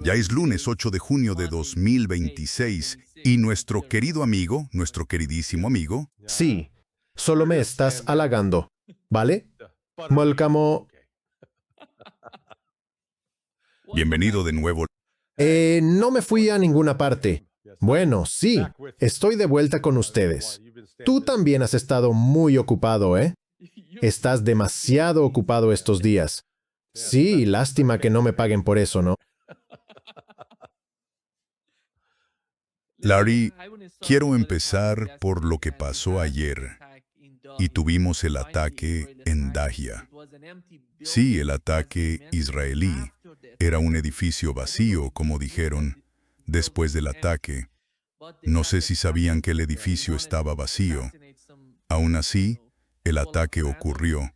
Ya es lunes 8 de junio de 2026 y nuestro querido amigo, nuestro queridísimo amigo, Sí, solo me estás halagando, ¿vale? Molcamo, bienvenido de nuevo. no me fui a ninguna parte. Bueno, sí, estoy de vuelta con ustedes. Tú también has estado muy ocupado, ¿eh? Estás demasiado ocupado estos días. Sí, lástima que no me paguen por eso, ¿no? Larry, quiero empezar por lo que pasó ayer y tuvimos el ataque en Dahia. Sí, el ataque israelí. Era un edificio vacío, como dijeron, después del ataque. No sé si sabían que el edificio estaba vacío. Aún así, el ataque ocurrió.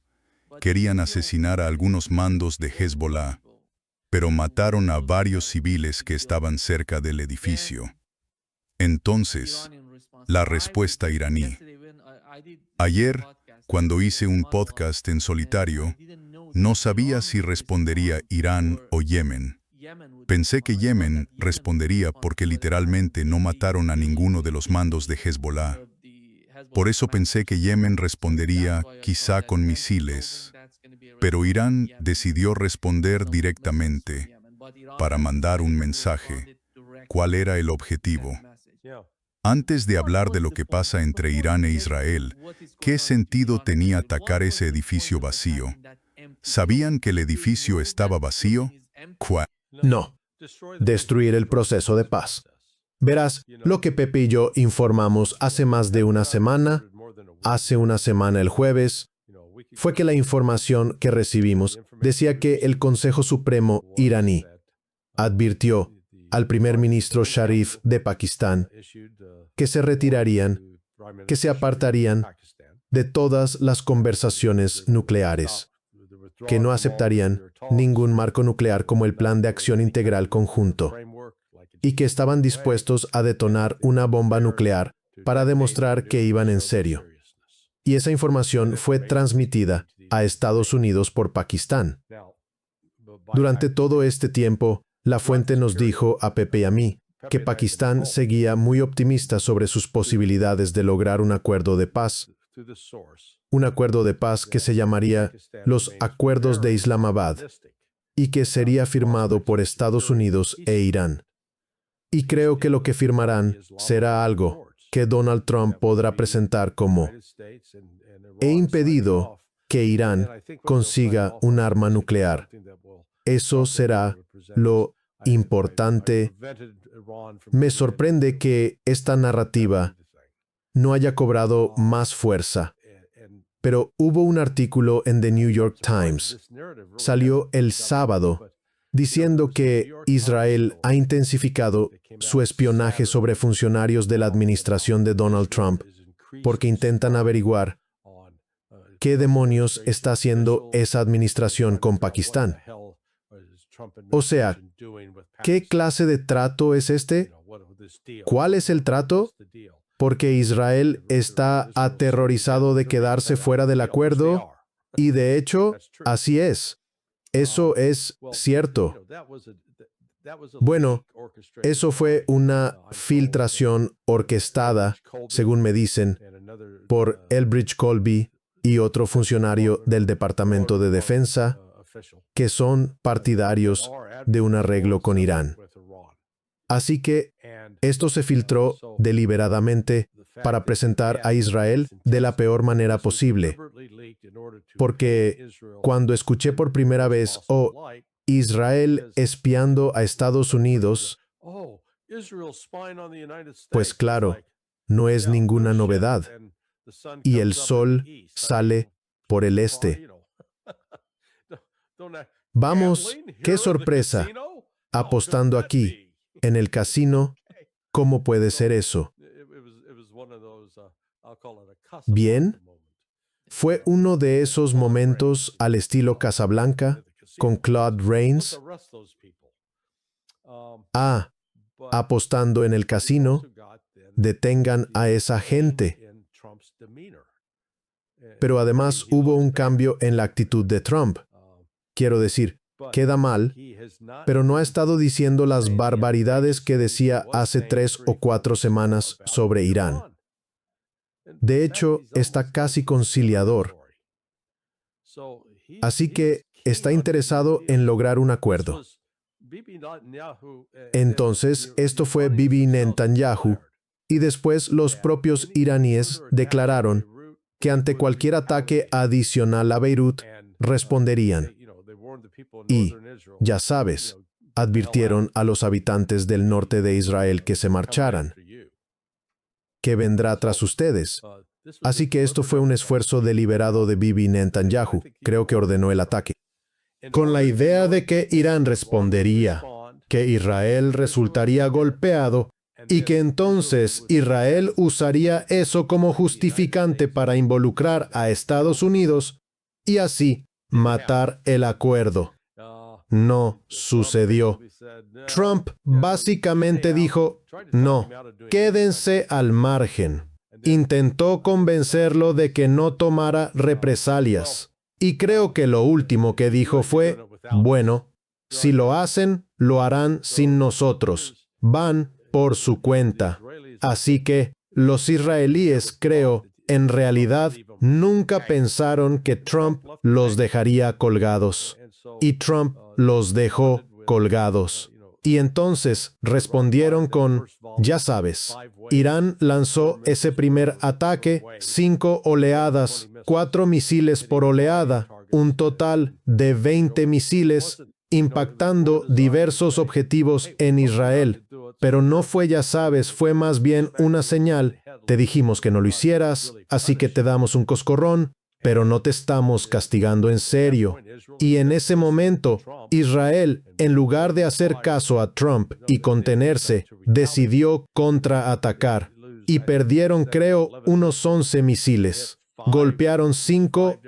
Querían asesinar a algunos mandos de Hezbollah, pero mataron a varios civiles que estaban cerca del edificio. Entonces, la respuesta iraní. Ayer, cuando hice un podcast en solitario, no sabía si respondería Irán o Yemen. Pensé que Yemen respondería porque literalmente no mataron a ninguno de los mandos de Hezbollah. Por eso pensé que Yemen respondería quizá con misiles, pero Irán decidió responder directamente para mandar un mensaje. ¿Cuál era el objetivo? Antes de hablar de lo que pasa entre Irán e Israel, ¿qué sentido tenía atacar ese edificio vacío? ¿Sabían que el edificio estaba vacío? No, destruir el proceso de paz. Verás, lo que Pepe y yo informamos hace más de una semana, el jueves, fue que la información que recibimos decía que el Consejo Supremo iraní advirtió al primer ministro Sharif de Pakistán que se retirarían, que se apartarían de todas las conversaciones nucleares, que no aceptarían ningún marco nuclear como el Plan de Acción Integral Conjunto, y que estaban dispuestos a detonar una bomba nuclear para demostrar que iban en serio. Y esa información fue transmitida a Estados Unidos por Pakistán. Durante todo este tiempo, la fuente nos dijo a Pepe y a mí que Pakistán seguía muy optimista sobre sus posibilidades de lograr un acuerdo de paz. Un acuerdo de paz que se llamaría los Acuerdos de Islamabad y que sería firmado por Estados Unidos e Irán. Y creo que lo que firmarán será algo que Donald Trump podrá presentar como: he impedido que Irán consiga un arma nuclear. Eso será lo importante. Me sorprende que esta narrativa no haya cobrado más fuerza. Pero hubo un artículo en The New York Times, salió el sábado, diciendo que Israel ha intensificado su espionaje sobre funcionarios de la administración de Donald Trump porque intentan averiguar qué demonios está haciendo esa administración con Pakistán. O sea, ¿qué clase de trato es este? ¿Cuál es el trato? Porque Israel está aterrorizado de quedarse fuera del acuerdo, y de hecho, así es. Eso es cierto. Bueno, eso fue una filtración orquestada, según me dicen, por Elbridge Colby y otro funcionario del Departamento de Defensa, que son partidarios de un arreglo con Irán. Así que esto se filtró deliberadamente para presentar a Israel de la peor manera posible. Porque cuando escuché por primera vez, Israel espiando a Estados Unidos, pues claro, no es ninguna novedad. Y el sol sale por el este. Vamos, qué sorpresa, apostando aquí, en el casino. ¿Cómo puede ser eso? Bien, fue uno de esos momentos al estilo Casablanca, con Claude Rains. Apostando en el casino, detengan a esa gente. Pero además hubo un cambio en la actitud de Trump. Quiero decir, queda mal pero no ha estado diciendo las barbaridades que decía hace 3 o 4 semanas sobre Irán. De hecho, está casi conciliador. Así que está interesado en lograr un acuerdo. Entonces, esto fue Bibi Netanyahu, y después los propios iraníes declararon que ante cualquier ataque adicional a Beirut, responderían. Y, ya sabes, advirtieron a los habitantes del norte de Israel que se marcharan, que vendrá tras ustedes. Así que esto fue un esfuerzo deliberado de Bibi Netanyahu, creo que ordenó el ataque, con la idea de que Irán respondería, que Israel resultaría golpeado y que entonces Israel usaría eso como justificante para involucrar a Estados Unidos y así matar el acuerdo. No sucedió. Trump básicamente dijo, no, quédense al margen. Intentó convencerlo de que no tomara represalias. Y creo que lo último que dijo fue, bueno, si lo hacen, lo harán sin nosotros. Van por su cuenta. Así que los israelíes, creo, en realidad nunca pensaron que Trump los dejaría colgados. Y Trump los dejó colgados. Y entonces respondieron con, ya sabes, Irán lanzó ese primer ataque, 5 oleadas, 4 misiles por oleada, un total de 20 misiles, impactando diversos objetivos en Israel. Pero no fue, ya sabes, fue más bien una señal. Te dijimos que no lo hicieras, así que te damos un coscorrón, pero no te estamos castigando en serio. Y en ese momento, Israel, en lugar de hacer caso a Trump y contenerse, decidió contraatacar. Y perdieron, creo, unos 11 misiles. Golpearon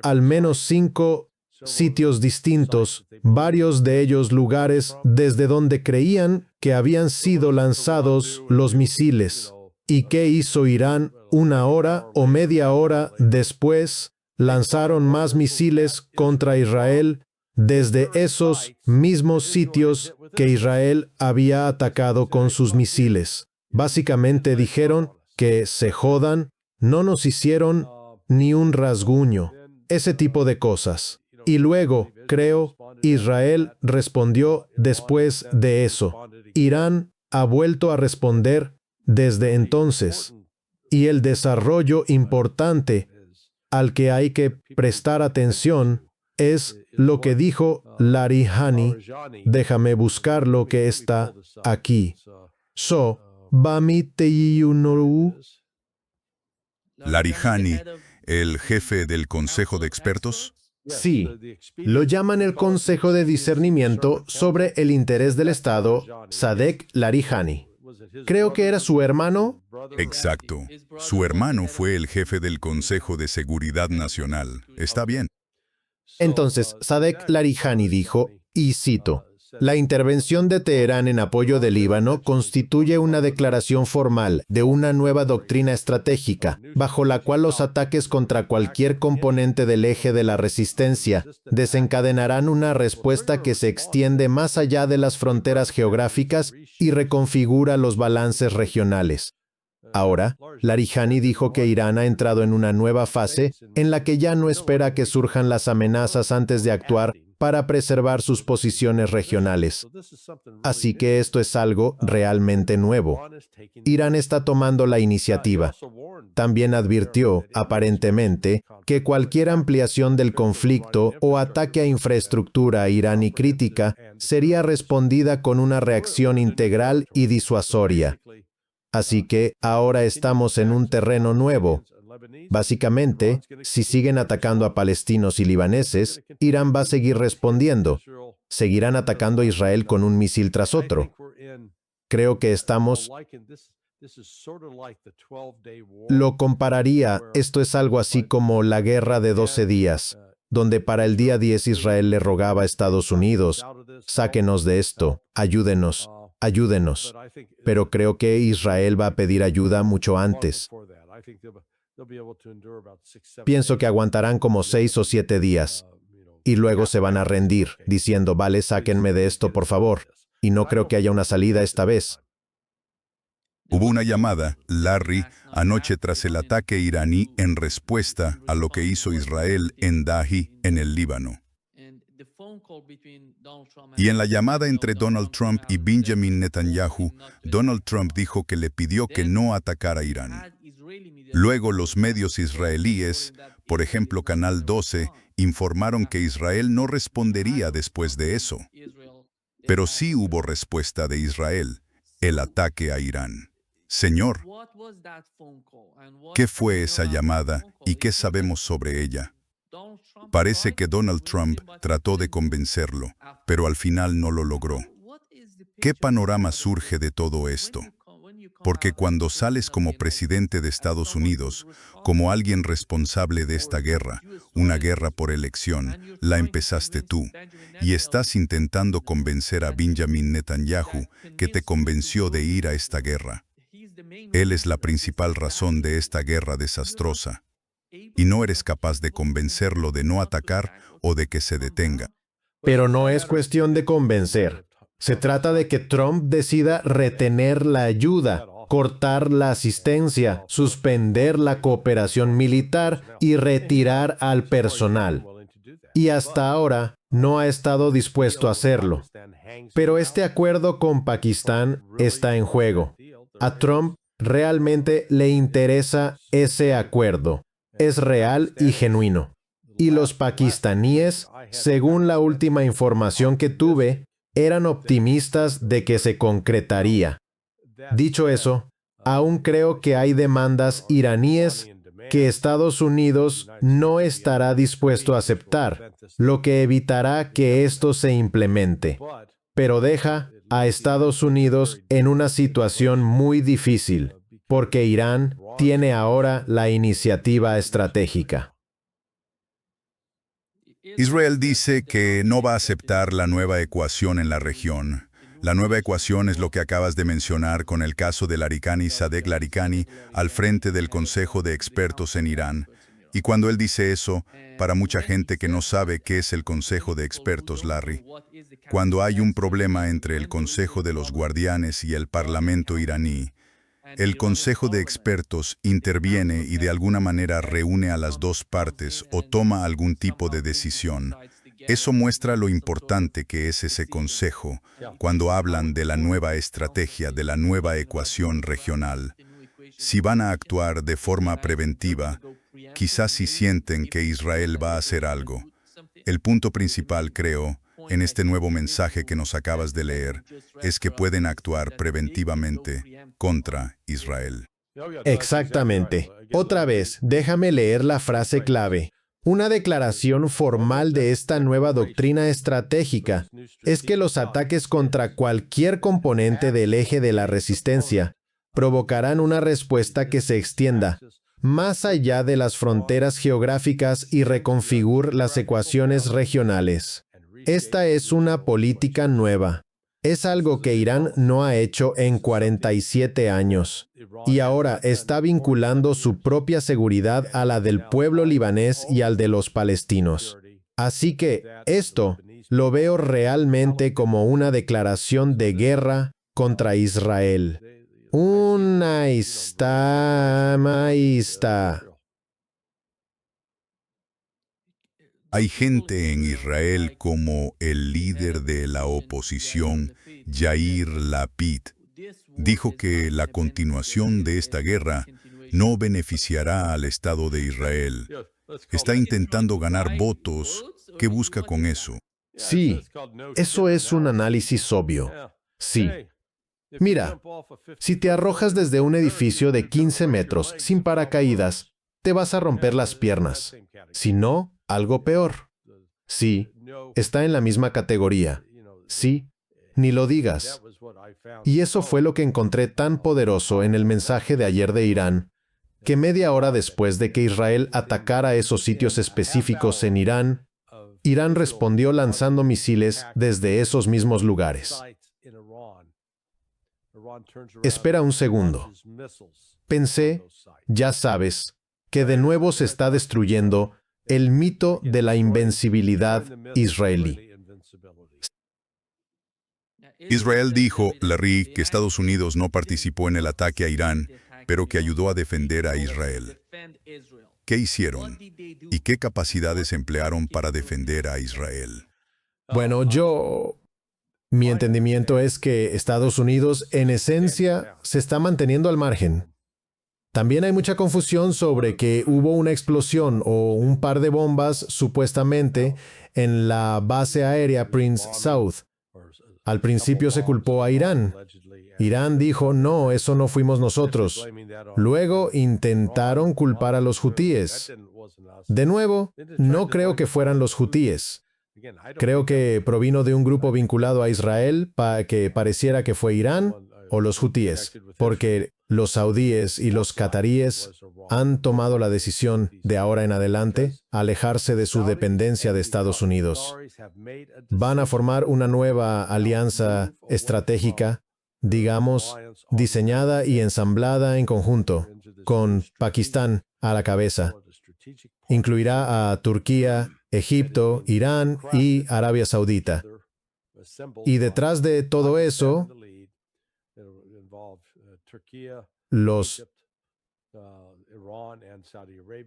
al menos 5 sitios distintos, varios de ellos lugares desde donde creían que habían sido lanzados los misiles. ¿Y qué hizo Irán? 1 hora o media hora después, lanzaron más misiles contra Israel desde esos mismos sitios que Israel había atacado con sus misiles. Básicamente dijeron que se jodan, no nos hicieron ni un rasguño, ese tipo de cosas. Y luego, creo, Israel respondió después de eso. Irán ha vuelto a responder desde entonces. Y el desarrollo importante al que hay que prestar atención es lo que dijo Larijani. Déjame buscar lo que está aquí. Larijani, el jefe del Consejo de Expertos. Sí, lo llaman el Consejo de Discernimiento sobre el Interés del Estado, Sadek Larijani. Creo que era su hermano. Exacto. Su hermano fue el jefe del Consejo de Seguridad Nacional. Está bien. Entonces, Sadek Larijani dijo, y cito, la intervención de Teherán en apoyo del Líbano constituye una declaración formal de una nueva doctrina estratégica, bajo la cual los ataques contra cualquier componente del eje de la resistencia desencadenarán una respuesta que se extiende más allá de las fronteras geográficas y reconfigura los balances regionales. Ahora, Larijani dijo que Irán ha entrado en una nueva fase en la que ya no espera que surjan las amenazas antes de actuar para preservar sus posiciones regionales. Así que esto es algo realmente nuevo. Irán está tomando la iniciativa. También advirtió, aparentemente, que cualquier ampliación del conflicto o ataque a infraestructura iraní crítica sería respondida con una reacción integral y disuasoria. Así que ahora estamos en un terreno nuevo. Básicamente, si siguen atacando a palestinos y libaneses, Irán va a seguir respondiendo. Seguirán atacando a Israel con un misil tras otro. Creo que lo compararía, esto es algo así como la guerra de 12 días, donde para el día 10 Israel le rogaba a Estados Unidos, sáquenos de esto, ayúdenos. Ayúdenos. Pero creo que Israel va a pedir ayuda mucho antes. Pienso que aguantarán como 6 o 7 días. y luego se van a rendir, diciendo, vale, sáquenme de esto, por favor. Y no creo que haya una salida esta vez. Hubo una llamada, Larry, anoche tras el ataque iraní en respuesta a lo que hizo Israel en Dahi, en el Líbano. Y en la llamada entre Donald Trump y Benjamin Netanyahu, Donald Trump dijo que le pidió que no atacara Irán. Luego los medios israelíes, por ejemplo Canal 12, informaron que Israel no respondería después de eso. Pero sí hubo respuesta de Israel, el ataque a Irán. Señor, ¿qué fue esa llamada y qué sabemos sobre ella? Parece que Donald Trump trató de convencerlo, pero al final no lo logró. ¿Qué panorama surge de todo esto? Porque cuando sales como presidente de Estados Unidos, como alguien responsable de esta guerra, una guerra por elección, la empezaste tú, y estás intentando convencer a Benjamin Netanyahu que te convenció de ir a esta guerra. Él es la principal razón de esta guerra desastrosa, y no eres capaz de convencerlo de no atacar o de que se detenga. Pero no es cuestión de convencer. Se trata de que Trump decida retener la ayuda, cortar la asistencia, suspender la cooperación militar y retirar al personal. Y hasta ahora no ha estado dispuesto a hacerlo. Pero este acuerdo con Pakistán está en juego. A Trump realmente le interesa ese acuerdo. Es real y genuino. Y los pakistaníes, según la última información que tuve, eran optimistas de que se concretaría. Dicho eso, aún creo que hay demandas iraníes que Estados Unidos no estará dispuesto a aceptar, lo que evitará que esto se implemente. Pero deja a Estados Unidos en una situación muy difícil, porque Irán tiene ahora la iniciativa estratégica. Israel dice que no va a aceptar la nueva ecuación en la región. La nueva ecuación es lo que acabas de mencionar con el caso de Laricani Sadegh Laricani al frente del Consejo de Expertos en Irán. Y cuando él dice eso, para mucha gente que no sabe qué es el Consejo de Expertos, Larry, cuando hay un problema entre el Consejo de los Guardianes y el Parlamento iraní, el Consejo de Expertos interviene y de alguna manera reúne a las dos partes o toma algún tipo de decisión. Eso muestra lo importante que es ese consejo cuando hablan de la nueva estrategia, de la nueva ecuación regional. Si van a actuar de forma preventiva, quizás si sienten que Israel va a hacer algo. El punto principal, creo, en este nuevo mensaje que nos acabas de leer, es que pueden actuar preventivamente contra Israel. Exactamente. Otra vez, déjame leer la frase clave. Una declaración formal de esta nueva doctrina estratégica es que los ataques contra cualquier componente del eje de la resistencia provocarán una respuesta que se extienda más allá de las fronteras geográficas y reconfigure las ecuaciones regionales. Esta es una política nueva. Es algo que Irán no ha hecho en 47 años. Y ahora está vinculando su propia seguridad a la del pueblo libanés y al de los palestinos. Así que esto lo veo realmente como una declaración de guerra contra Israel. Una maísta. Hay gente en Israel como el líder de la oposición, Yair Lapid, dijo que la continuación de esta guerra no beneficiará al Estado de Israel. Está intentando ganar votos. ¿Qué busca con eso? Sí, eso es un análisis obvio. Sí. Mira, si te arrojas desde un edificio de 15 metros sin paracaídas, te vas a romper las piernas. Si no, algo peor. Sí, está en la misma categoría. Sí, ni lo digas. Y eso fue lo que encontré tan poderoso en el mensaje de ayer de Irán, que media hora después de que Israel atacara esos sitios específicos en Irán, Irán respondió lanzando misiles desde esos mismos lugares. Espera un segundo. Pensé, ya sabes, que de nuevo se está destruyendo el mito de la invencibilidad israelí. Israel dijo, Larry, que Estados Unidos no participó en el ataque a Irán, pero que ayudó a defender a Israel. ¿Qué hicieron? ¿Y qué capacidades emplearon para defender a Israel? Bueno, mi entendimiento es que Estados Unidos, en esencia, se está manteniendo al margen. También hay mucha confusión sobre que hubo una explosión o un par de bombas, supuestamente, en la base aérea Prince South. Al principio se culpó a Irán. Irán dijo, no, eso no fuimos nosotros. Luego intentaron culpar a los hutíes. De nuevo, no creo que fueran los hutíes. Creo que provino de un grupo vinculado a Israel que pareciera que fue Irán o los hutíes, porque los saudíes y los cataríes han tomado la decisión de ahora en adelante alejarse de su dependencia de Estados Unidos. Van a formar una nueva alianza estratégica, digamos, diseñada y ensamblada en conjunto, con Pakistán a la cabeza. Incluirá a Turquía, Egipto, Irán y Arabia Saudita. Y detrás de todo eso,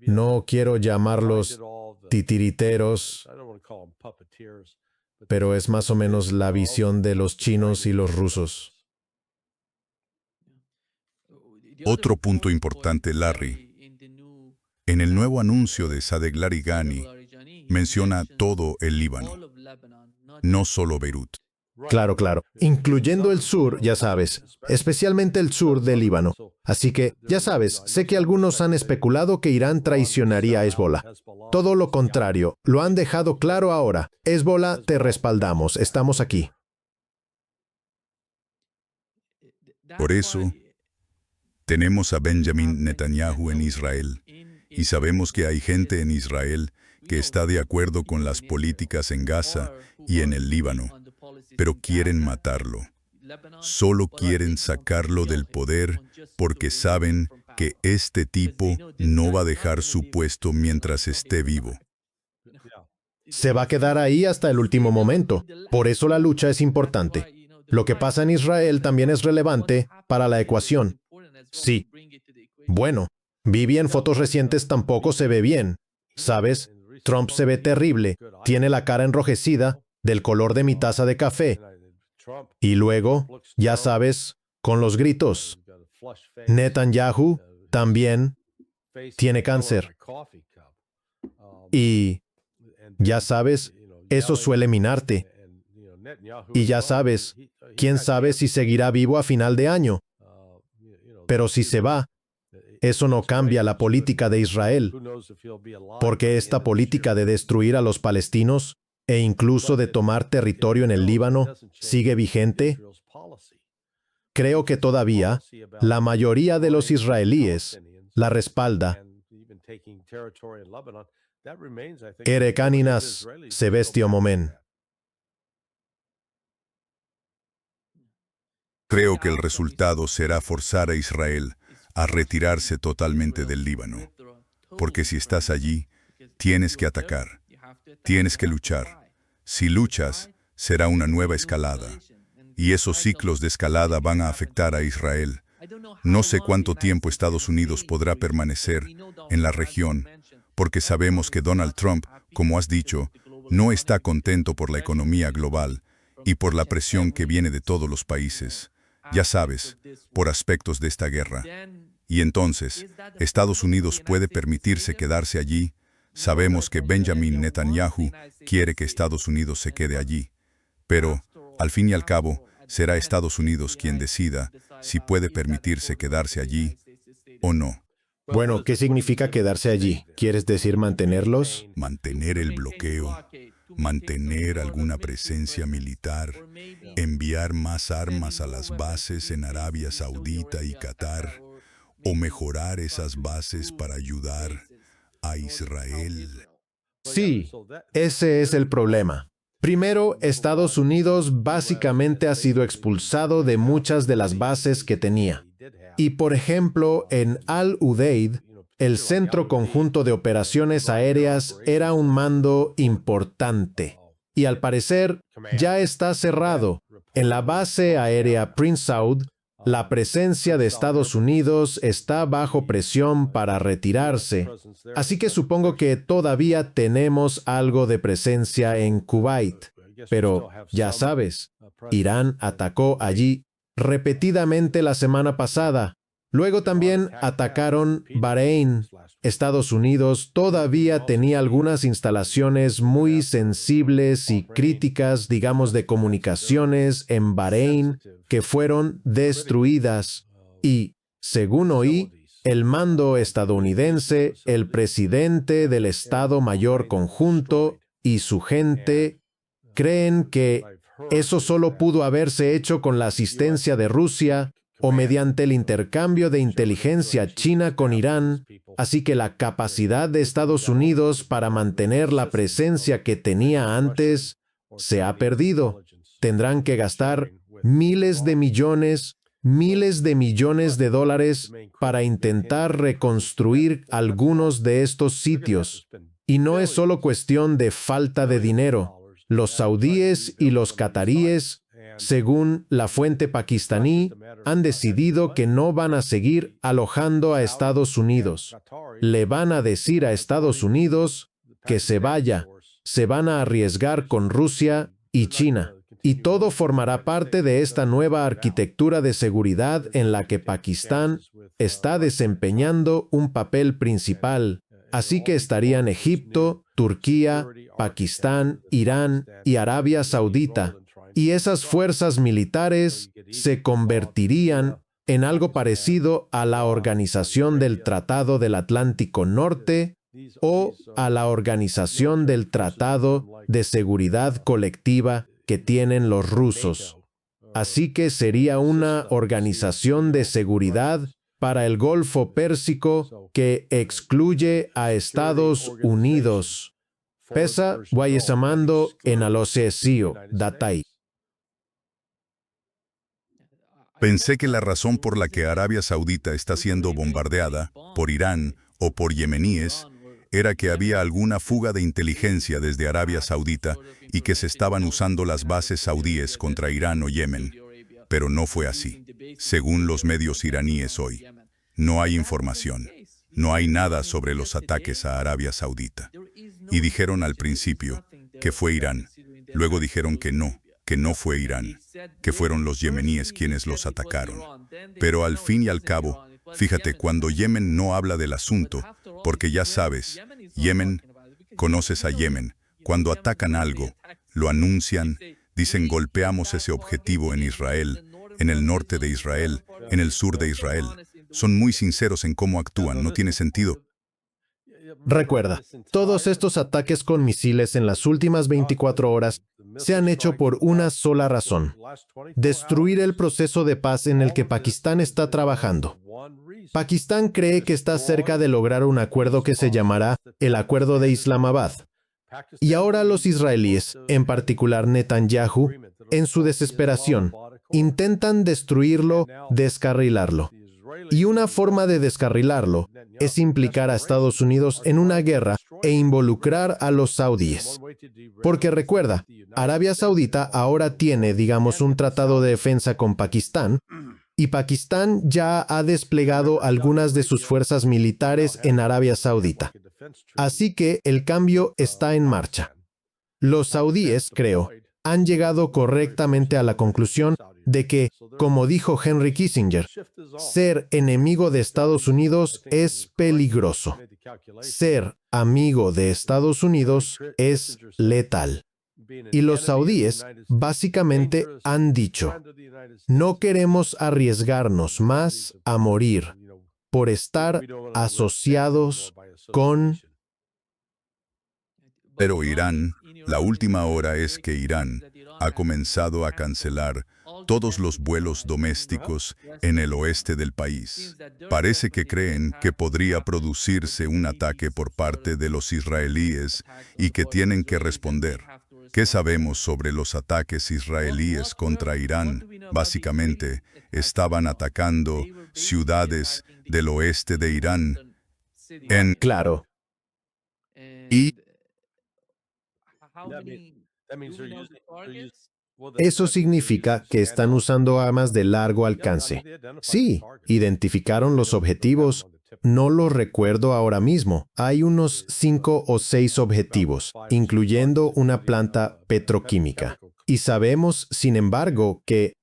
no quiero llamarlos titiriteros, pero es más o menos la visión de los chinos y los rusos. Otro punto importante, Larry. En el nuevo anuncio de Sadegh Larigani, menciona todo el Líbano, no solo Beirut. Claro, incluyendo el sur, ya sabes, especialmente el sur del Líbano. Así que, ya sabes, sé que algunos han especulado que Irán traicionaría a Hezbollah. Todo lo contrario, lo han dejado claro ahora. Hezbollah, te respaldamos, estamos aquí. Por eso, tenemos a Benjamin Netanyahu en Israel, y sabemos que hay gente en Israel que está de acuerdo con las políticas en Gaza y en el Líbano, pero quieren matarlo. Solo quieren sacarlo del poder porque saben que este tipo no va a dejar su puesto mientras esté vivo. Se va a quedar ahí hasta el último momento. Por eso la lucha es importante. Lo que pasa en Israel también es relevante para la ecuación. Sí. Bueno, Bibi en fotos recientes tampoco se ve bien. ¿Sabes? Trump se ve terrible. Tiene la cara enrojecida, del color de mi taza de café. Y luego, ya sabes, con los gritos. Netanyahu también tiene cáncer. Y, ya sabes, eso suele minarte. Y ya sabes, quién sabe si seguirá vivo a final de año. Pero si se va, eso no cambia la política de Israel, porque esta política de destruir a los palestinos e incluso de tomar territorio en el Líbano sigue vigente. Creo que todavía la mayoría de los israelíes la respalda. Erekaninas sebestio momen. Creo que el resultado será forzar a Israel a retirarse totalmente del Líbano. Porque si estás allí, tienes que atacar, tienes que luchar. Si luchas, será una nueva escalada. Y esos ciclos de escalada van a afectar a Israel. No sé cuánto tiempo Estados Unidos podrá permanecer en la región, porque sabemos que Donald Trump, como has dicho, no está contento por la economía global y por la presión que viene de todos los países. Ya sabes, por aspectos de esta guerra. Y entonces, Estados Unidos puede permitirse quedarse allí. Sabemos que Benjamin Netanyahu quiere que Estados Unidos se quede allí. Pero, al fin y al cabo, será Estados Unidos quien decida si puede permitirse quedarse allí o no. Bueno, ¿qué significa quedarse allí? ¿Quieres decir mantenerlos? Mantener el bloqueo, mantener alguna presencia militar, enviar más armas a las bases en Arabia Saudita y Qatar, o mejorar esas bases para ayudar a Israel. Sí, ese es el problema. Primero, Estados Unidos básicamente ha sido expulsado de muchas de las bases que tenía. Y por ejemplo, en Al-Udeid, El Centro Conjunto de Operaciones Aéreas era un mando importante. Y al parecer, ya está cerrado. En la base aérea Prince Saud, la presencia de Estados Unidos está bajo presión para retirarse. Así que supongo que todavía tenemos algo de presencia en Kuwait. Pero, ya sabes, Irán atacó allí repetidamente la semana pasada. Luego también atacaron Bahrein. Estados Unidos todavía tenía algunas instalaciones muy sensibles y críticas, digamos, de comunicaciones en Bahrein, que fueron destruidas. Y, según oí, el mando estadounidense, el presidente del Estado Mayor Conjunto y su gente creen que eso solo pudo haberse hecho con la asistencia de Rusia o mediante el intercambio de inteligencia china con Irán, así que la capacidad de Estados Unidos para mantener la presencia que tenía antes se ha perdido. Tendrán que gastar miles de millones de dólares para intentar reconstruir algunos de estos sitios. Y no es solo cuestión de falta de dinero. Los saudíes y los cataríes, según la fuente pakistaní, han decidido que no van a seguir alojando a Estados Unidos. Le van a decir a Estados Unidos que se vaya. Se van a arriesgar con Rusia y China. Y todo formará parte de esta nueva arquitectura de seguridad en la que Pakistán está desempeñando un papel principal. Así que estarían Egipto, Turquía, Pakistán, Irán y Arabia Saudita. Y esas fuerzas militares se convertirían en algo parecido a la Organización del Tratado del Atlántico Norte o a la Organización del Tratado de Seguridad Colectiva que tienen los rusos. Así que sería una organización de seguridad para el Golfo Pérsico que excluye a Estados Unidos. Pesa Guayesamando en Alosesio, Datai. Pensé que la razón por la que Arabia Saudita está siendo bombardeada por Irán o por yemeníes era que había alguna fuga de inteligencia desde Arabia Saudita y que se estaban usando las bases saudíes contra Irán o Yemen. Pero no fue así. Según los medios iraníes hoy, no hay información. No hay nada sobre los ataques a Arabia Saudita. Y dijeron al principio que fue Irán. Luego dijeron que no fue Irán, que fueron los yemeníes quienes los atacaron. Pero al fin y al cabo, fíjate, cuando Yemen no habla del asunto, porque ya sabes, Yemen, conoces a Yemen, cuando atacan algo, lo anuncian, dicen golpeamos ese objetivo en Israel, en el norte de Israel, en el sur de Israel. Son muy sinceros en cómo actúan, no tiene sentido. Recuerda, todos estos ataques con misiles en las últimas 24 horas se han hecho por una sola razón: destruir el proceso de paz en el que Pakistán está trabajando. Pakistán cree que está cerca de lograr un acuerdo que se llamará el Acuerdo de Islamabad. Y ahora los israelíes, en particular Netanyahu, en su desesperación, intentan destruirlo, descarrilarlo. Y una forma de descarrilarlo es implicar a Estados Unidos en una guerra e involucrar a los saudíes. Porque recuerda, Arabia Saudita ahora tiene, digamos, un tratado de defensa con Pakistán, y Pakistán ya ha desplegado algunas de sus fuerzas militares en Arabia Saudita. Así que el cambio está en marcha. Los saudíes, creo, han llegado correctamente a la conclusión de que, como dijo Henry Kissinger, ser enemigo de Estados Unidos es peligroso. Ser amigo de Estados Unidos es letal. Y los saudíes básicamente han dicho: no queremos arriesgarnos más a morir por estar asociados con... Pero Irán, la última hora es que Irán ha comenzado a cancelar todos los vuelos domésticos en el oeste del país. Parece que creen que podría producirse un ataque por parte de los israelíes y que tienen que responder. ¿Qué sabemos sobre los ataques israelíes contra Irán? Básicamente, estaban atacando ciudades del oeste de Irán Claro. Y Eso significa que están usando armas de largo alcance. Sí, identificaron los objetivos. No los recuerdo ahora mismo. Hay unos 5 o 6 objetivos, incluyendo una planta petroquímica. Y sabemos, sin embargo, que,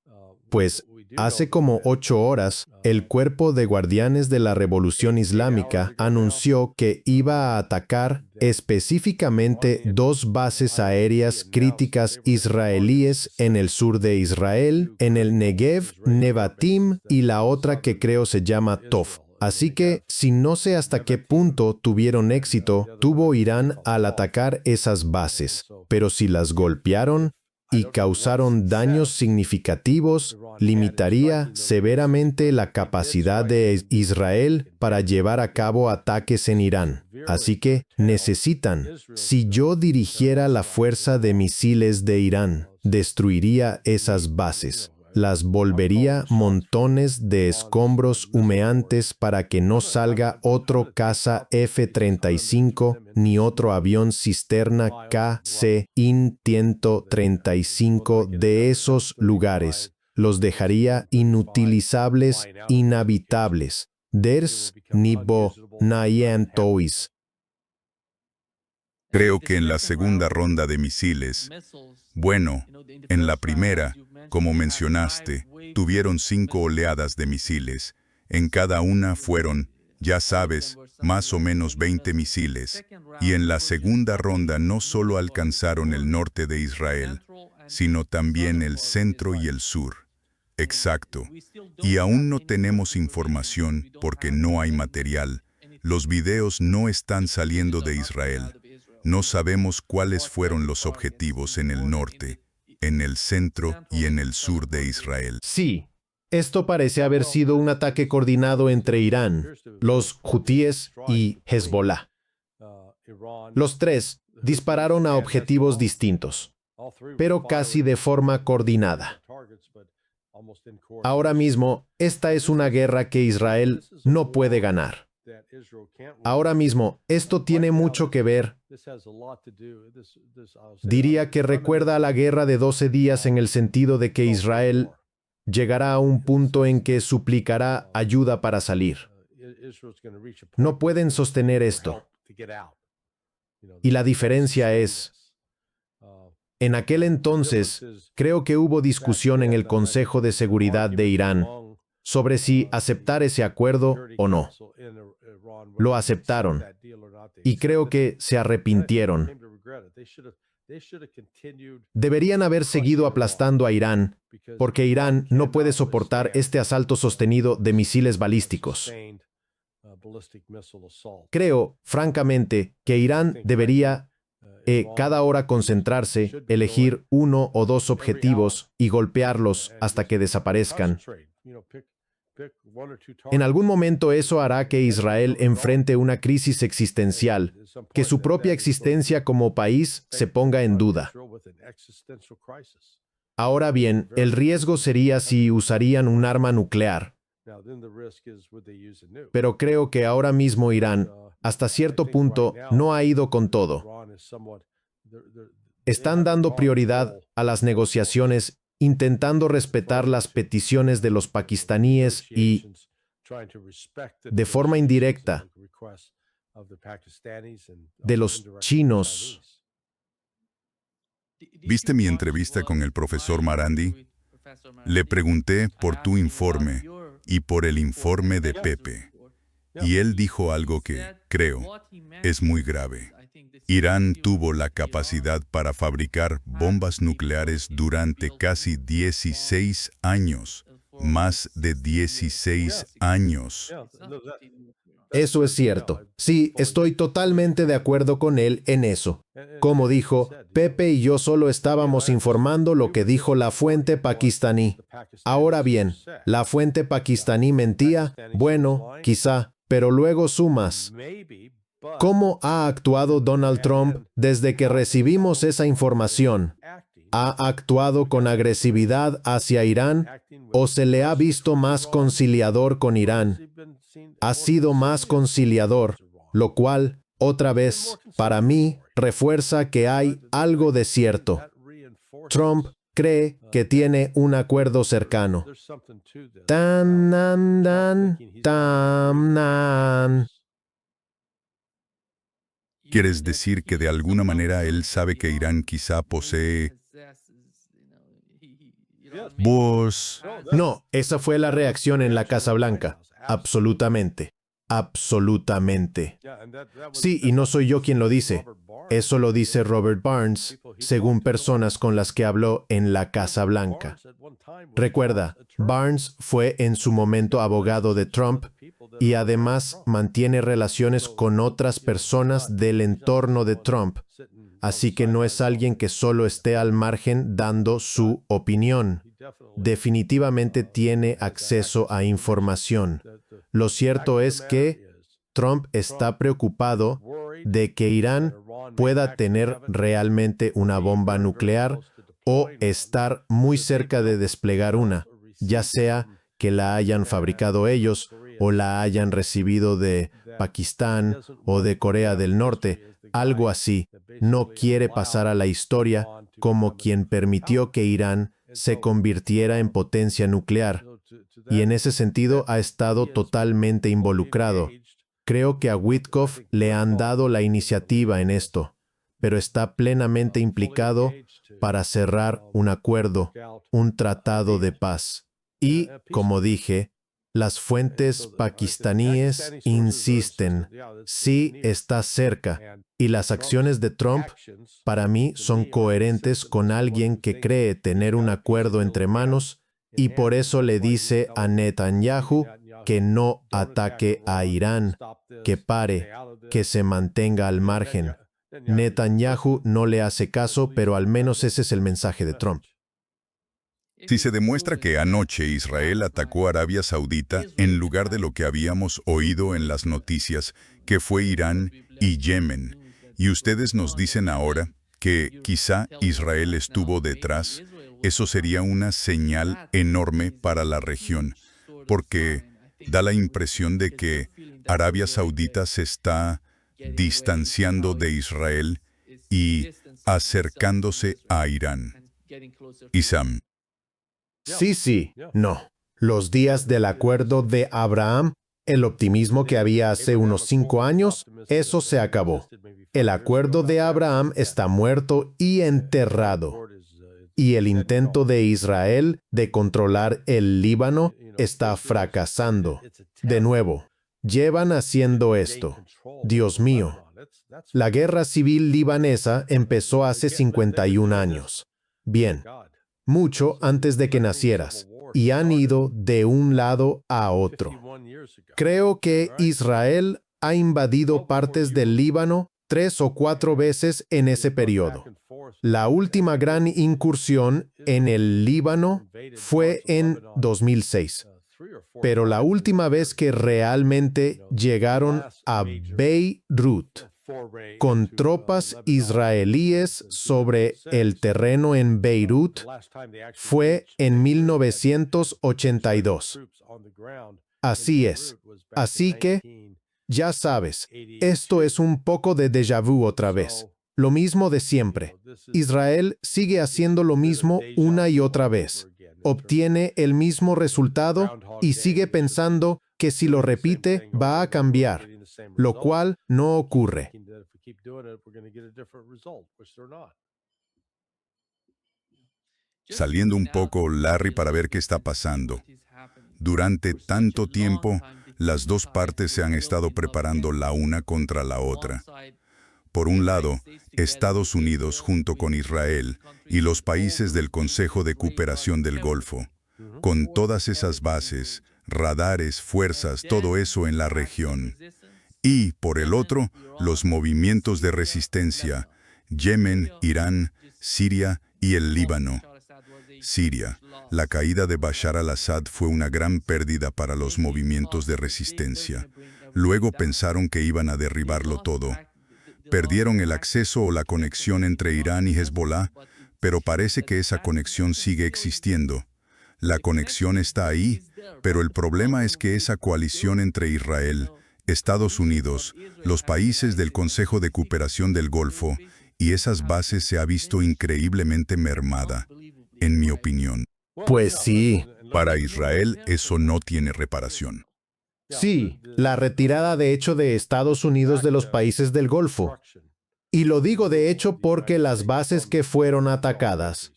pues, hace como 8 horas, el Cuerpo de Guardianes de la Revolución Islámica anunció que iba a atacar específicamente 2 bases aéreas críticas israelíes en el sur de Israel, en el Negev, Nevatim y la otra que creo se llama Tof. Así que, si no sé hasta qué punto tuvieron éxito, tuvo Irán al atacar esas bases, pero si las golpearon y causaron daños significativos, limitaría severamente la capacidad de Israel para llevar a cabo ataques en Irán. Así que necesitan, si yo dirigiera la fuerza de misiles de Irán, destruiría esas bases. Las volvería montones de escombros humeantes para que no salga otro caza F-35 ni otro avión cisterna KC-135 de esos lugares. Los dejaría inutilizables, inhabitables. Ders nibo nayen tois. creo que en la segunda ronda de misiles, bueno, en la primera, como mencionaste, tuvieron 5 oleadas de misiles. En cada una fueron, ya sabes, más o menos 20 misiles. Y en la segunda ronda no solo alcanzaron el norte de Israel, sino también el centro y el sur. Exacto. Y aún no tenemos información porque no hay material. Los videos no están saliendo de Israel. No sabemos cuáles fueron los objetivos en el norte, en el centro y en el sur de Israel. Sí, esto parece haber sido un ataque coordinado entre Irán, los hutíes y Hezbollah. Los 3 dispararon a objetivos distintos, pero casi de forma coordinada. Ahora mismo, esta es una guerra que Israel no puede ganar. Ahora mismo, esto tiene mucho que ver. Diría que recuerda a la guerra de 12 días en el sentido de que Israel llegará a un punto en que suplicará ayuda para salir. No pueden sostener esto. Y la diferencia es, en aquel entonces, creo que hubo discusión en el Consejo de Seguridad de Irán sobre si aceptar ese acuerdo o no. Lo aceptaron, y creo que se arrepintieron. Deberían haber seguido aplastando a Irán, porque Irán no puede soportar este asalto sostenido de misiles balísticos. Creo, francamente, que Irán debería cada hora concentrarse, elegir 1 o 2 objetivos y golpearlos hasta que desaparezcan. En algún momento eso hará que Israel enfrente una crisis existencial, que su propia existencia como país se ponga en duda. Ahora bien, el riesgo sería si usarían un arma nuclear. Pero creo que ahora mismo Irán, hasta cierto punto, no ha ido con todo. Están dando prioridad a las negociaciones, intentando respetar las peticiones de los pakistaníes y, de forma indirecta, de los chinos. ¿Viste mi entrevista con el profesor Marandi? Le pregunté por tu informe y por el informe de Pepe. Y él dijo algo que, creo, es muy grave. Irán tuvo la capacidad para fabricar bombas nucleares durante casi 16 años. Más de 16 años. Eso es cierto. Sí, estoy totalmente de acuerdo con él en eso. Como dijo, Pepe y yo solo estábamos informando lo que dijo la fuente pakistaní. Ahora bien, ¿la fuente pakistaní mentía? Bueno, quizá, pero luego sumas. ¿Cómo ha actuado Donald Trump desde que recibimos esa información? ¿Ha actuado con agresividad hacia Irán o se le ha visto más conciliador con Irán? Ha sido más conciliador, lo cual, otra vez, para mí, refuerza que hay algo de cierto. Trump cree que tiene un acuerdo cercano. Tan, nan, dan, tam, nan. ¿Quieres decir que de alguna manera él sabe que Irán quizá posee bombas? No, esa fue la reacción en la Casa Blanca. Absolutamente. Absolutamente. Sí, y no soy yo quien lo dice. Eso lo dice Robert Barnes, según personas con las que habló en la Casa Blanca. Recuerda, Barnes fue en su momento abogado de Trump y además mantiene relaciones con otras personas del entorno de Trump. Así que no es alguien que solo esté al margen dando su opinión. Definitivamente tiene acceso a información. Lo cierto es que Trump está preocupado de que Irán pueda tener realmente una bomba nuclear o estar muy cerca de desplegar una, ya sea que la hayan fabricado ellos o la hayan recibido de Pakistán o de Corea del Norte, algo así. No quiere pasar a la historia como quien permitió que Irán se convirtiera en potencia nuclear, y en ese sentido ha estado totalmente involucrado. Creo que a Witkoff le han dado la iniciativa en esto, pero está plenamente implicado para cerrar un acuerdo, un tratado de paz. Y, como dije, las fuentes pakistaníes insisten, sí está cerca, y las acciones de Trump, para mí, son coherentes con alguien que cree tener un acuerdo entre manos, y por eso le dice a Netanyahu que no ataque a Irán, que pare, que se mantenga al margen. Netanyahu no le hace caso, pero al menos ese es el mensaje de Trump. Si se demuestra que anoche Israel atacó a Arabia Saudita en lugar de lo que habíamos oído en las noticias, que fue Irán y Yemen, y ustedes nos dicen ahora que quizá Israel estuvo detrás, eso sería una señal enorme para la región, porque da la impresión de que Arabia Saudita se está distanciando de Israel y acercándose a Irán. Isam. Sí, no. Los días del acuerdo de Abraham, el optimismo que había hace unos 5 años, eso se acabó. El acuerdo de Abraham está muerto y enterrado. Y el intento de Israel de controlar el Líbano está fracasando. De nuevo, llevan haciendo esto. Dios mío. La guerra civil libanesa empezó hace 51 años. Bien, mucho antes de que nacieras, y han ido de un lado a otro. Creo que Israel ha invadido partes del Líbano 3 o 4 veces en ese periodo. La última gran incursión en el Líbano fue en 2006. Pero la última vez que realmente llegaron a Beirut con tropas israelíes sobre el terreno en Beirut fue en 1982. Así es. Así que, ya sabes, esto es un poco de déjà vu otra vez. Lo mismo de siempre. Israel sigue haciendo lo mismo una y otra vez. Obtiene el mismo resultado y sigue pensando que si lo repite va a cambiar, lo cual no ocurre. Saliendo un poco, Larry, para ver qué está pasando. Durante tanto tiempo, las dos partes se han estado preparando la una contra la otra. Por un lado, Estados Unidos junto con Israel y los países del Consejo de Cooperación del Golfo, con todas esas bases, radares, fuerzas, todo eso en la región. Y, por el otro, los movimientos de resistencia, Yemen, Irán, Siria y el Líbano. Siria. La caída de Bashar al-Assad fue una gran pérdida para los movimientos de resistencia. Luego pensaron que iban a derribarlo todo. Perdieron el acceso o la conexión entre Irán y Hezbollah, pero parece que esa conexión sigue existiendo. La conexión está ahí, pero el problema es que esa coalición entre Israel, Estados Unidos, los países del Consejo de Cooperación del Golfo, y esas bases se ha visto increíblemente mermada, en mi opinión. Pues sí, Para Israel eso no tiene reparación. sí, la retirada de hecho de Estados Unidos de los países del Golfo. Y lo digo de hecho porque las bases que fueron atacadas.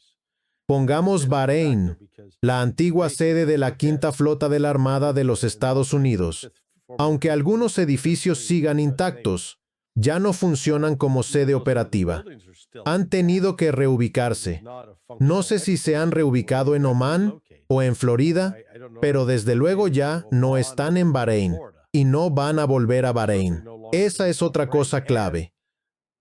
Pongamos Bahrein, la antigua sede de la Quinta Flota de la Armada de los Estados Unidos. Aunque algunos edificios sigan intactos, ya no funcionan como sede operativa. Han tenido que reubicarse. No sé si se han reubicado en Omán o en Florida, pero desde luego ya no están en Bahrein y no van a volver a Bahrein. Esa es otra cosa clave.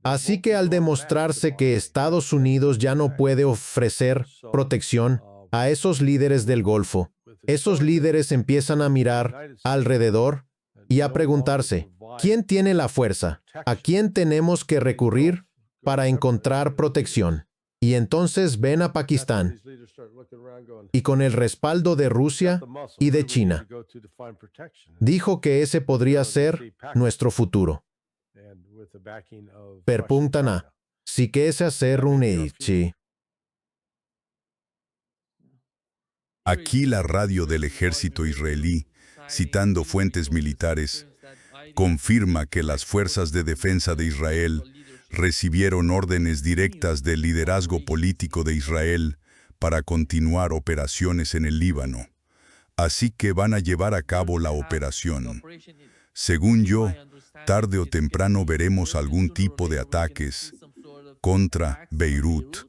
Así que al demostrarse que Estados Unidos ya no puede ofrecer protección a esos líderes del Golfo, esos líderes empiezan a mirar alrededor y a preguntarse, ¿quién tiene la fuerza? ¿A quién tenemos que recurrir para encontrar protección? Y entonces ven a Pakistán y con el respaldo de Rusia y de China, dijo que ese podría ser nuestro futuro. Perpuntan si que ese hacer un eichi. Aquí la radio del ejército israelí, citando fuentes militares, confirma que las fuerzas de defensa de Israel recibieron órdenes directas del liderazgo político de Israel para continuar operaciones en el Líbano. Así que van a llevar a cabo la operación. Según yo, tarde o temprano veremos algún tipo de ataques contra Beirut.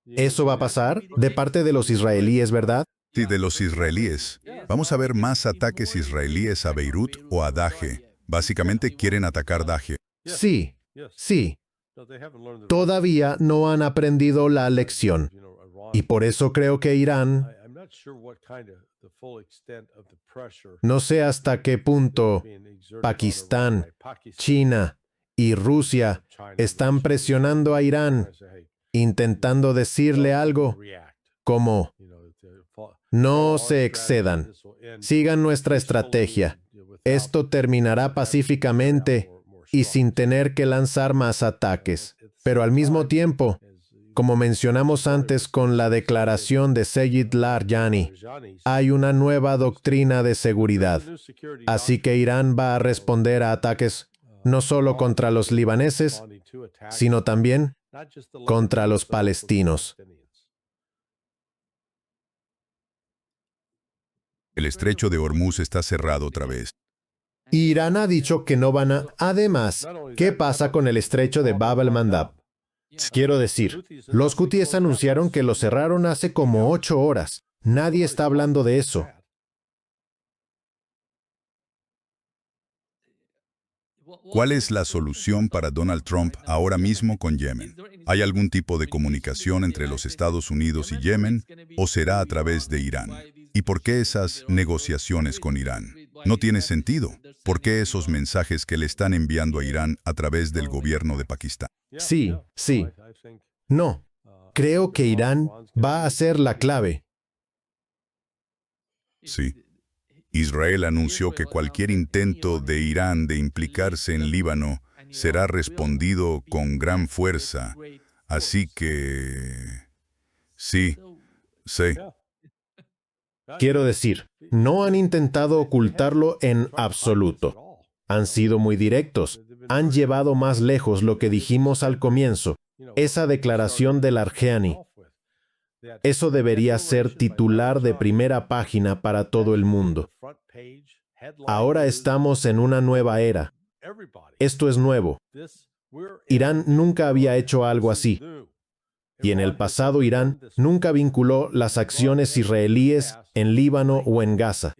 ¿Eso va a pasar de parte de los israelíes, verdad? Sí, de los israelíes. Vamos a ver más ataques israelíes a Beirut o a Daje. Básicamente quieren atacar Daje. Sí, sí. Todavía no han aprendido la lección. Y por eso creo que Irán, no sé hasta qué punto Pakistán, China y Rusia están presionando a Irán, intentando decirle algo como, no se excedan, sigan nuestra estrategia. Esto terminará pacíficamente y sin tener que lanzar más ataques. Pero al mismo tiempo, como mencionamos antes con la declaración de Seyed Larjani, hay una nueva doctrina de seguridad. Así que Irán va a responder a ataques no solo contra los libaneses, sino también contra los palestinos. El estrecho de Hormuz está cerrado otra vez. Irán ha dicho que no van a... Además, ¿qué pasa con el estrecho de Bab el-Mandab? Quiero decir, los hutíes anunciaron que lo cerraron hace como 8 horas. Nadie está hablando de eso. ¿Cuál es la solución para Donald Trump ahora mismo con Yemen? ¿Hay algún tipo de comunicación entre los Estados Unidos y Yemen o será a través de Irán? ¿Y por qué esas negociaciones con Irán? No tiene sentido. ¿Por qué esos mensajes que le están enviando a Irán a través del gobierno de Pakistán? Sí, sí. No. Creo que Irán va a ser la clave. Sí. Israel anunció que cualquier intento de Irán de implicarse en Líbano será respondido con gran fuerza. Así que... sí, sí. Quiero decir, no han intentado ocultarlo en absoluto. Han sido muy directos. Han llevado más lejos lo que dijimos al comienzo. Esa declaración del Larjani. Eso debería ser titular de primera página para todo el mundo. Ahora estamos en una nueva era. Esto es nuevo. Irán nunca había hecho algo así. Y en el pasado Irán nunca vinculó las acciones israelíes en Líbano o en Gaza.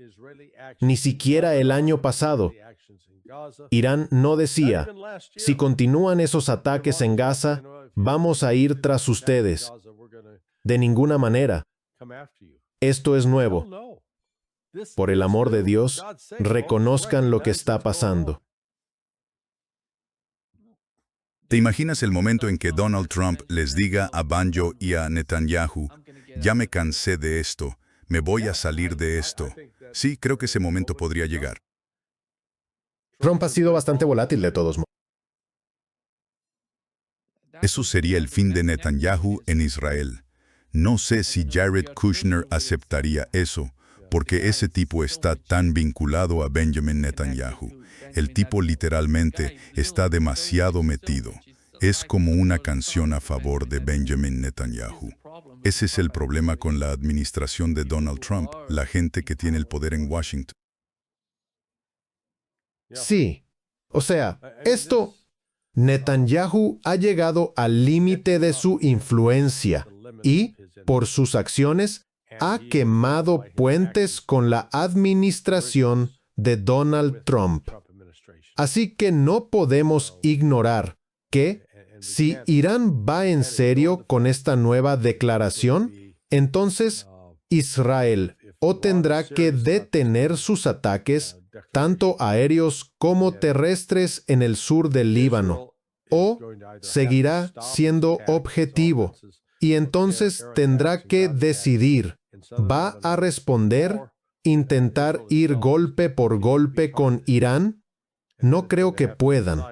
Ni siquiera el año pasado. Irán no decía, si continúan esos ataques en Gaza, vamos a ir tras ustedes. De ninguna manera. Esto es nuevo. Por el amor de Dios, reconozcan lo que está pasando. ¿Te imaginas el momento en que Donald Trump les diga a Banjo y a Netanyahu, ya me cansé de esto, me voy a salir de esto. Sí, creo que ese momento podría llegar. Trump ha sido bastante volátil de todos modos. Eso sería el fin de Netanyahu en Israel. No sé si Jared Kushner aceptaría eso, porque ese tipo está tan vinculado a Benjamin Netanyahu. El tipo literalmente está demasiado metido. Es como una canción a favor de Benjamin Netanyahu. Ese es el problema con la administración de Donald Trump, la gente que tiene el poder en Washington. Sí. O sea, Netanyahu ha llegado al límite de su influencia y, por sus acciones, ha quemado puentes con la administración de Donald Trump. Así que no podemos ignorar que, si Irán va en serio con esta nueva declaración, entonces Israel o tendrá que detener sus ataques, tanto aéreos como terrestres en el sur del Líbano, o seguirá siendo objetivo, y entonces tendrá que decidir, ¿va a responder, intentar ir golpe por golpe con Irán? No creo que puedan.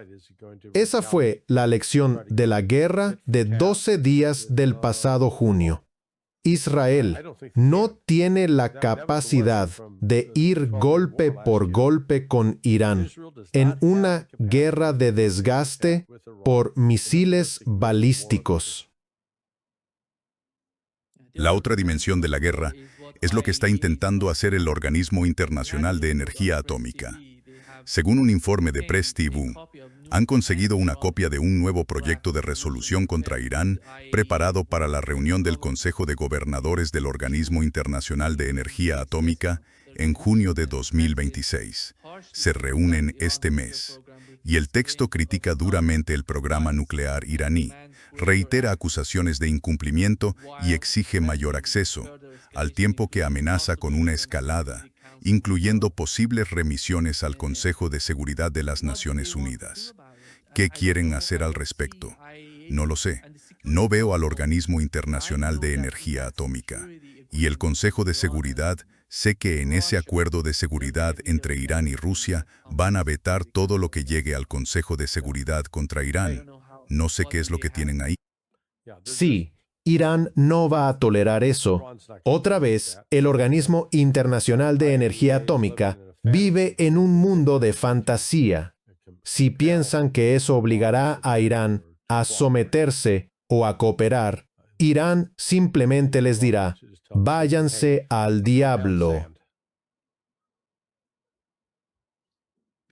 Esa fue la lección de la guerra de 12 días del pasado junio. Israel no tiene la capacidad de ir golpe por golpe con Irán en una guerra de desgaste por misiles balísticos. La otra dimensión de la guerra es lo que está intentando hacer el Organismo Internacional de Energía Atómica. Según un informe de Press TV, han conseguido una copia de un nuevo proyecto de resolución contra Irán preparado para la reunión del Consejo de Gobernadores del Organismo Internacional de Energía Atómica en junio de 2026. Se reúnen este mes. Y el texto critica duramente el programa nuclear iraní, reitera acusaciones de incumplimiento y exige mayor acceso, al tiempo que amenaza con una escalada, incluyendo posibles remisiones al Consejo de Seguridad de las Naciones Unidas. ¿Qué quieren hacer al respecto? No lo sé. No veo al Organismo Internacional de Energía Atómica. Y el Consejo de Seguridad, sé que en ese acuerdo de seguridad entre Irán y Rusia van a vetar todo lo que llegue al Consejo de Seguridad contra Irán. No sé qué es lo que tienen ahí. Sí, Irán no va a tolerar eso. Otra vez, el Organismo Internacional de Energía Atómica vive en un mundo de fantasía. Si piensan que eso obligará a Irán a someterse o a cooperar, Irán simplemente les dirá, váyanse al diablo.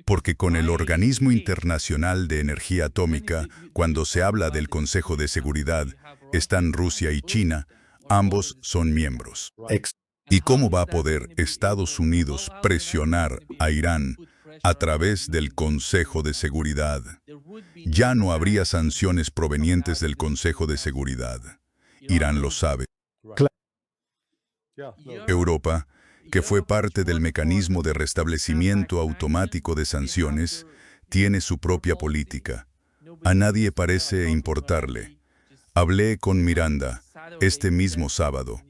Porque con el Organismo Internacional de Energía Atómica, cuando se habla del Consejo de Seguridad, están Rusia y China, ambos son miembros. ¿Y cómo va a poder Estados Unidos presionar a Irán a través del Consejo de Seguridad? Ya no habría sanciones provenientes del Consejo de Seguridad. Irán lo sabe. Europa, que fue parte del mecanismo de restablecimiento automático de sanciones, tiene su propia política. A nadie parece importarle. Hablé con Miranda este mismo sábado.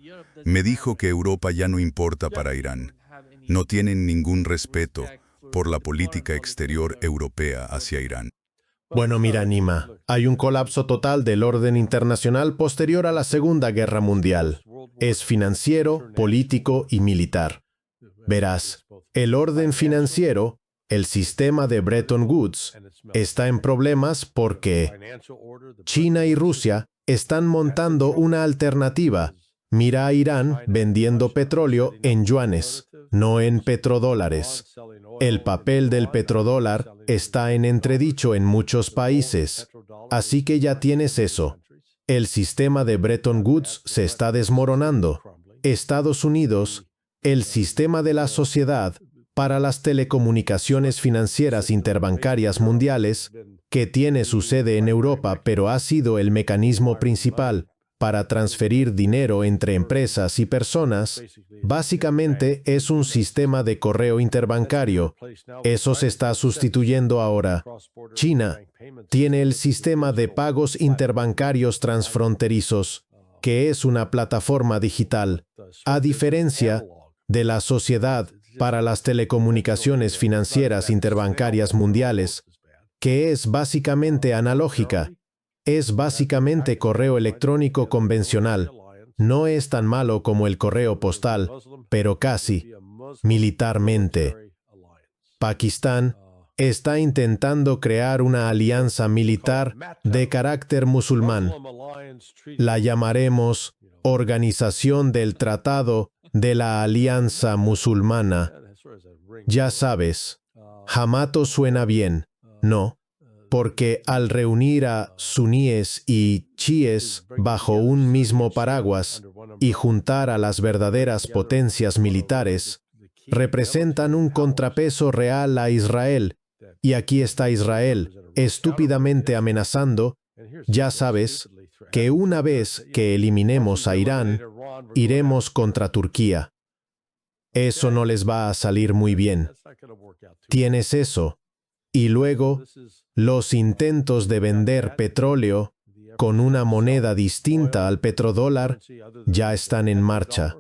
Me dijo que Europa ya no importa para Irán. No tienen ningún respeto por la política exterior europea hacia Irán. Bueno, mira, Nima, hay un colapso total del orden internacional posterior a la Segunda Guerra Mundial. Es financiero, político y militar. Verás, el orden financiero, el sistema de Bretton Woods, está en problemas porque China y Rusia están montando una alternativa. Mira a Irán vendiendo petróleo en yuanes, no en petrodólares. El papel del petrodólar está en entredicho en muchos países. Así que ya tienes eso. El sistema de Bretton Woods se está desmoronando. Estados Unidos, el sistema de la Sociedad para las Telecomunicaciones Financieras Interbancarias Mundiales, que tiene su sede en Europa pero ha sido el mecanismo principal para transferir dinero entre empresas y personas, básicamente es un sistema de correo interbancario. Eso se está sustituyendo ahora. China tiene el sistema de pagos interbancarios transfronterizos, que es una plataforma digital. A diferencia de la Sociedad para las Telecomunicaciones Financieras Interbancarias Mundiales, que es básicamente analógica, es básicamente correo electrónico convencional. No es tan malo como el correo postal, pero casi, militarmente. Pakistán está intentando crear una alianza militar de carácter musulmán. La llamaremos Organización del Tratado de la Alianza Musulmana. Ya sabes, Hamato suena bien, ¿no? Porque al reunir a suníes y chiíes bajo un mismo paraguas y juntar a las verdaderas potencias militares, representan un contrapeso real a Israel. Y aquí está Israel, estúpidamente amenazando, ya sabes, que una vez que eliminemos a Irán, iremos contra Turquía. Eso no les va a salir muy bien. Tienes eso. Y luego, los intentos de vender petróleo con una moneda distinta al petrodólar ya están en marcha.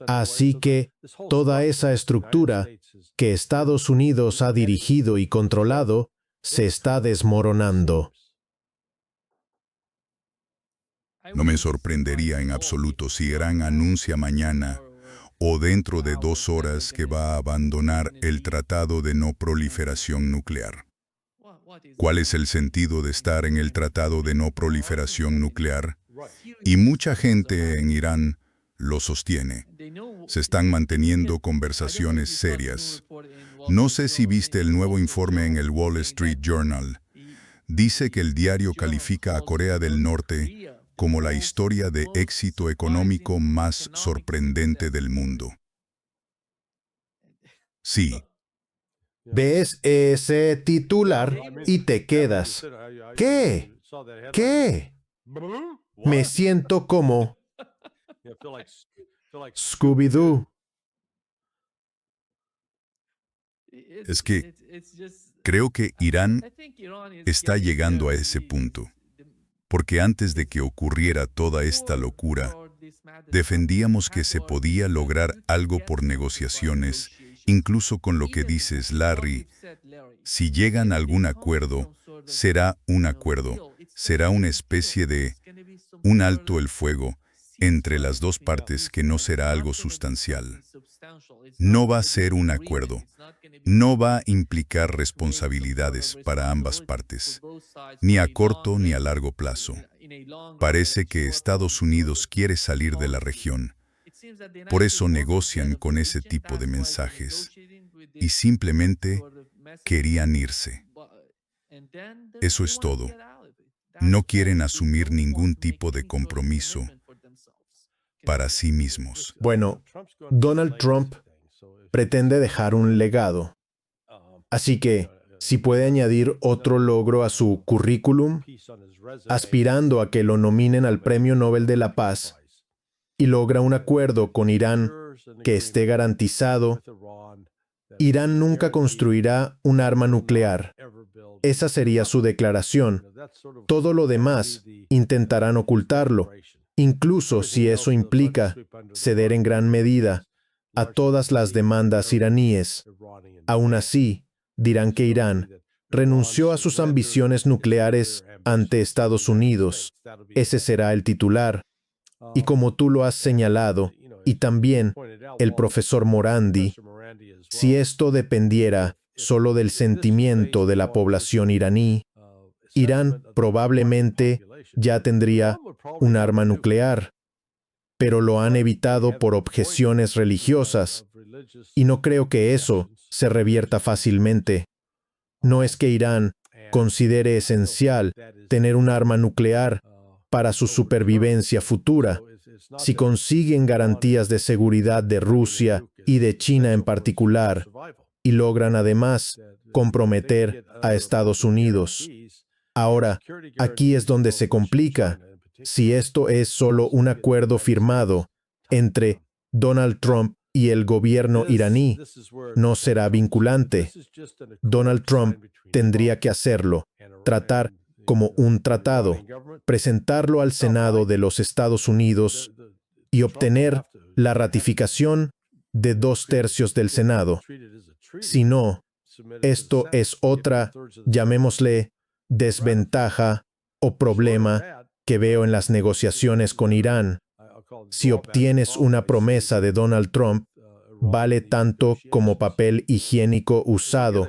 Así que toda esa estructura que Estados Unidos ha dirigido y controlado se está desmoronando. No me sorprendería en absoluto si Irán anuncia mañana o dentro de 2 horas que va a abandonar el Tratado de No Proliferación Nuclear. ¿Cuál es el sentido de estar en el Tratado de No Proliferación Nuclear? Y mucha gente en Irán lo sostiene. Se están manteniendo conversaciones serias. No sé si viste el nuevo informe en el Wall Street Journal. Dice que el diario califica a Corea del Norte como la historia de éxito económico más sorprendente del mundo. Sí, Ves ese titular y te quedas. ¿Qué? ¿Qué? Me siento como Scooby-Doo. es que creo que Irán está llegando a ese punto. Porque antes de que ocurriera toda esta locura, defendíamos que se podía lograr algo por negociaciones, incluso con lo que dices, Larry. Si llegan a algún acuerdo, será un acuerdo, será una especie de un alto el fuego entre las dos partes que no será algo sustancial. No va a ser un acuerdo, no va a implicar responsabilidades para ambas partes, ni a corto ni a largo plazo. Parece que Estados Unidos quiere salir de la región. Por eso negocian con ese tipo de mensajes. Y simplemente querían irse. Eso es todo. No quieren asumir ningún tipo de compromiso para sí mismos. Bueno, Donald Trump pretende dejar un legado. Así que, si puede añadir otro logro a su currículum, aspirando a que lo nominen al Premio Nobel de la Paz, y logra un acuerdo con Irán que esté garantizado, Irán nunca construirá un arma nuclear. Esa sería su declaración. Todo lo demás intentarán ocultarlo, incluso si eso implica ceder en gran medida a todas las demandas iraníes. Aún así, dirán que Irán renunció a sus ambiciones nucleares ante Estados Unidos. Ese será el titular. Y como tú lo has señalado, y también el profesor Morandi, si esto dependiera solo del sentimiento de la población iraní, Irán probablemente ya tendría un arma nuclear, pero lo han evitado por objeciones religiosas, y no creo que eso se revierta fácilmente. No es que Irán considere esencial tener un arma nuclear para su supervivencia futura. Si consiguen garantías de seguridad de Rusia y de China en particular, y logran además comprometer a Estados Unidos. Ahora, aquí es donde se complica. Si esto es solo un acuerdo firmado entre Donald Trump y el gobierno iraní, no será vinculante. Donald Trump tendría que hacerlo, tratar como un tratado, presentarlo al Senado de los Estados Unidos y obtener la ratificación de 2/3 del Senado. Si no, esto es otra, llamémosle, desventaja o problema que veo en las negociaciones con Irán. Si obtienes una promesa de Donald Trump, vale tanto como papel higiénico usado.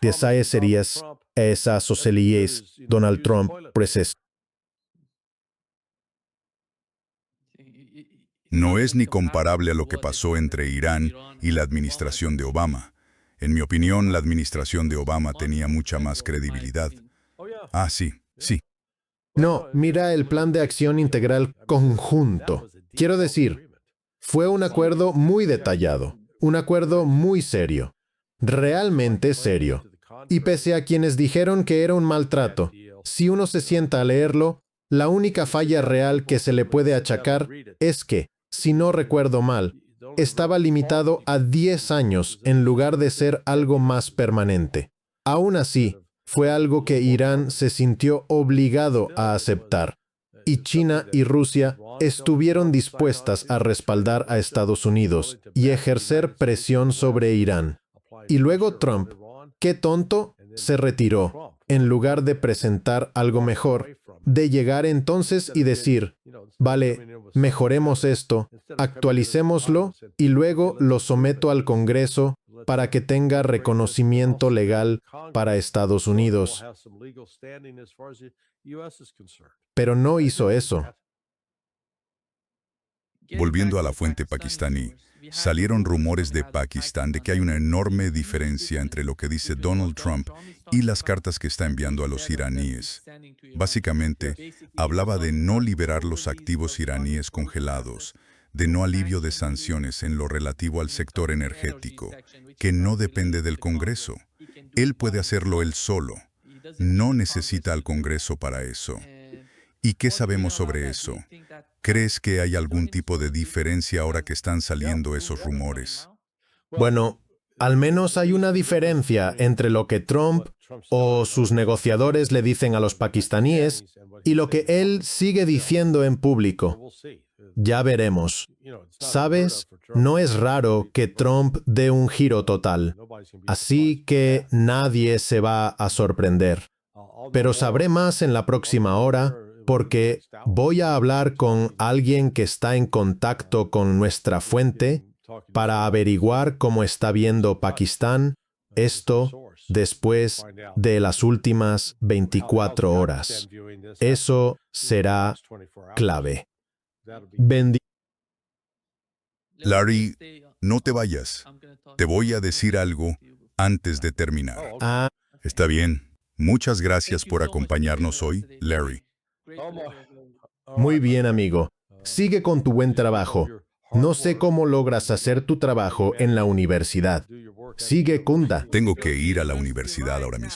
Desae serías esa socialíes Donald Trump preses. No es ni comparable a lo que pasó entre Irán y la administración de Obama. En mi opinión, la administración de Obama tenía mucha más credibilidad. Ah, sí, sí. No, mira el plan de acción integral conjunto. Quiero decir, fue un acuerdo muy detallado, un acuerdo muy serio, realmente serio. Y pese a quienes dijeron que era un maltrato, si uno se sienta a leerlo, la única falla real que se le puede achacar es que, si no recuerdo mal, estaba limitado a 10 años en lugar de ser algo más permanente. Aún así, fue algo que Irán se sintió obligado a aceptar, y China y Rusia estuvieron dispuestas a respaldar a Estados Unidos y ejercer presión sobre Irán. Y luego Trump, qué tonto, se retiró, en lugar de presentar algo mejor, de llegar entonces y decir, vale, mejoremos esto, actualicémoslo y luego lo someto al Congreso para que tenga reconocimiento legal para Estados Unidos. Pero no hizo eso. Volviendo a la fuente pakistaní, salieron rumores de Pakistán de que hay una enorme diferencia entre lo que dice Donald Trump y las cartas que está enviando a los iraníes. Básicamente, hablaba de no liberar los activos iraníes congelados, de no alivio de sanciones en lo relativo al sector energético, que no depende del Congreso. Él puede hacerlo él solo. No necesita al Congreso para eso. ¿Y qué sabemos sobre eso? ¿Crees que hay algún tipo de diferencia ahora que están saliendo esos rumores? Bueno, al menos hay una diferencia entre lo que Trump o sus negociadores le dicen a los pakistaníes y lo que él sigue diciendo en público. Ya veremos. ¿Sabes? No es raro que Trump dé un giro total, así que nadie se va a sorprender. Pero sabré más en la próxima hora, porque voy a hablar con alguien que está en contacto con nuestra fuente para averiguar cómo está viendo Pakistán esto después de las últimas 24 horas. Eso será clave. Larry, no te vayas. Te voy a decir algo antes de terminar. Está bien. Muchas gracias por acompañarnos hoy, Larry. Muy bien, amigo. Sigue con tu buen trabajo. No sé cómo logras hacer tu trabajo en la universidad. Sigue, Kunda. Tengo que ir a la universidad ahora mismo.